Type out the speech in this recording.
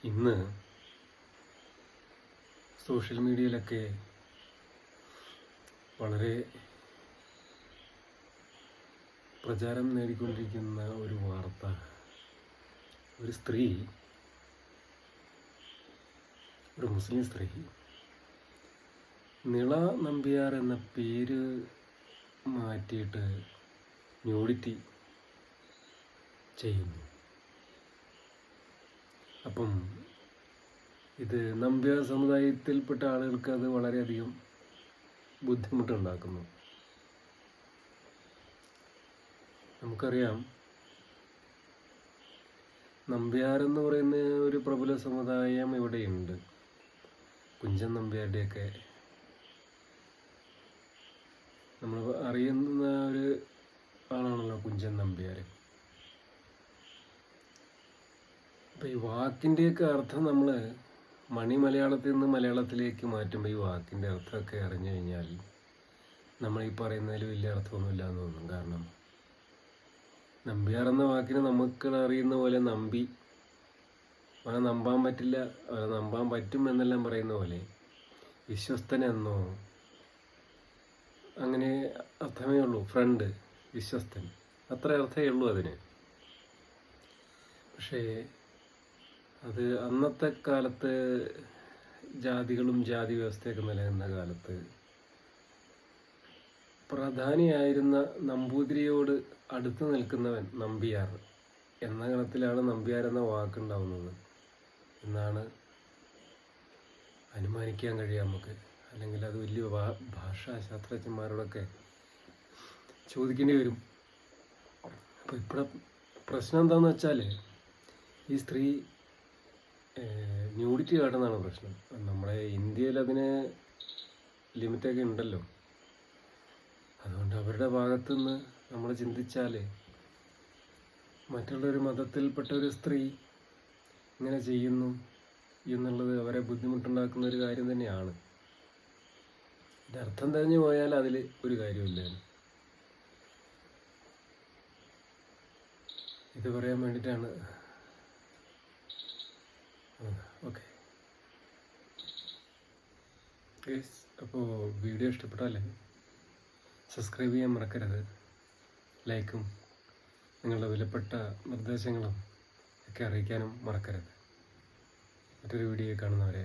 ഇന്ന് സോഷ്യൽ മീഡിയയിലൊക്കെ വളരെ പ്രചാരം നേടിക്കൊണ്ടിരിക്കുന്ന ഒരു വാർത്ത, ഒരു സ്ത്രീ, ഒരു മുസ്ലിം സ്ത്രീ നിള നമ്പ്യാർ എന്ന പേര് മാറ്റിയിട്ട് ന്യൂഡിറ്റി ചെയ്യുന്നു. അപ്പം ഇത് നമ്പ്യാർ സമുദായത്തിൽപ്പെട്ട ആളുകൾക്ക് അത് വളരെയധികം ബുദ്ധിമുട്ടുണ്ടാക്കുന്നു. നമുക്കറിയാം, നമ്പ്യാർ എന്ന് പറയുന്ന ഒരു പ്രബല സമുദായം ഇവിടെയുണ്ട്. കുഞ്ചൻ നമ്പ്യാരുടെയൊക്കെ നമ്മൾ അറിയുന്ന ഒരു ആളാണല്ലോ കുഞ്ചൻ നമ്പ്യാർ. അപ്പം ഈ വാക്കിൻ്റെയൊക്കെ അർത്ഥം നമ്മൾ മലയാളത്തിൽ നിന്ന് മലയാളത്തിലേക്ക് മാറ്റുമ്പോൾ ഈ വാക്കിൻ്റെ അർത്ഥമൊക്കെ അറിഞ്ഞു കഴിഞ്ഞാൽ നമ്മൾ ഈ പറയുന്നതിൽ വലിയ അർത്ഥമൊന്നുമില്ല എന്ന് തോന്നും. കാരണം നമ്പ്യാർ എന്ന വാക്കിന് നമുക്ക് അറിയുന്ന പോലെ നമ്പി, അവനെ നമ്പാൻ പറ്റില്ല, അവനെ നമ്പാൻ പറ്റും എന്നെല്ലാം പറയുന്ന പോലെ വിശ്വസ്തനെന്നോ അങ്ങനെ അർത്ഥമേ ഉള്ളൂ. ഫ്രണ്ട്, വിശ്വസ്തൻ, അത്ര അർത്ഥമേ ഉള്ളൂ അതിന്. പക്ഷേ അത് അന്നത്തെ കാലത്ത് ജാതികളും ജാതി വ്യവസ്ഥയൊക്കെ നിലനിന്ന കാലത്ത് പ്രധാനിയായിരുന്ന നമ്പൂതിരിയോട് അടുത്ത് നിൽക്കുന്നവൻ നമ്പ്യാർ എന്ന ഗണത്തിലാണ് നമ്പ്യാർ എന്ന വാക്കുണ്ടാവുന്നത് എന്നാണ് അനുമാനിക്കാൻ കഴിയാം നമുക്ക്. അല്ലെങ്കിൽ അത് വലിയ ഭാഷാശാസ്ത്രജ്ഞന്മാരോടൊക്കെ ചോദിക്കേണ്ടി വരും. അപ്പോൾ ഇവിടെ പ്രശ്നം എന്താണെന്ന് വെച്ചാൽ ഈ സ്ത്രീ ന്യൂഡിറ്റി കാട്ടുന്നതാണ് പ്രശ്നം. നമ്മുടെ ഇന്ത്യയിൽ അതിന് ലിമിറ്റൊക്കെ ഉണ്ടല്ലോ. അതുകൊണ്ട് അവരുടെ ഭാഗത്തുനിന്ന് നമ്മൾ ചിന്തിച്ചാൽ മറ്റുള്ളൊരു മതത്തിൽപ്പെട്ട ഒരു സ്ത്രീ ഇങ്ങനെ ചെയ്യുന്നു എന്നുള്ളത് അവരെ ബുദ്ധിമുട്ടുണ്ടാക്കുന്ന ഒരു കാര്യം തന്നെയാണ്. ഇതിൻ്റെ അർത്ഥം തെരഞ്ഞു പോയാൽ അതിൽ ഒരു കാര്യമില്ല. ഇത് പറയാൻ വേണ്ടിയിട്ടാണ്. ഓക്കെ ഗൈസ്, അപ്പോൾ വീഡിയോ ഇഷ്ടപ്പെട്ടാൽ സബ്സ്ക്രൈബ് ചെയ്യാൻ മറക്കരുത്. ലൈക്കും നിങ്ങളുടെ വിലപ്പെട്ട നിർദ്ദേശങ്ങളും ഒക്കെ അറിയിക്കാനും മറക്കരുത്. മറ്റൊരു വീഡിയോ കാണുന്നവരെ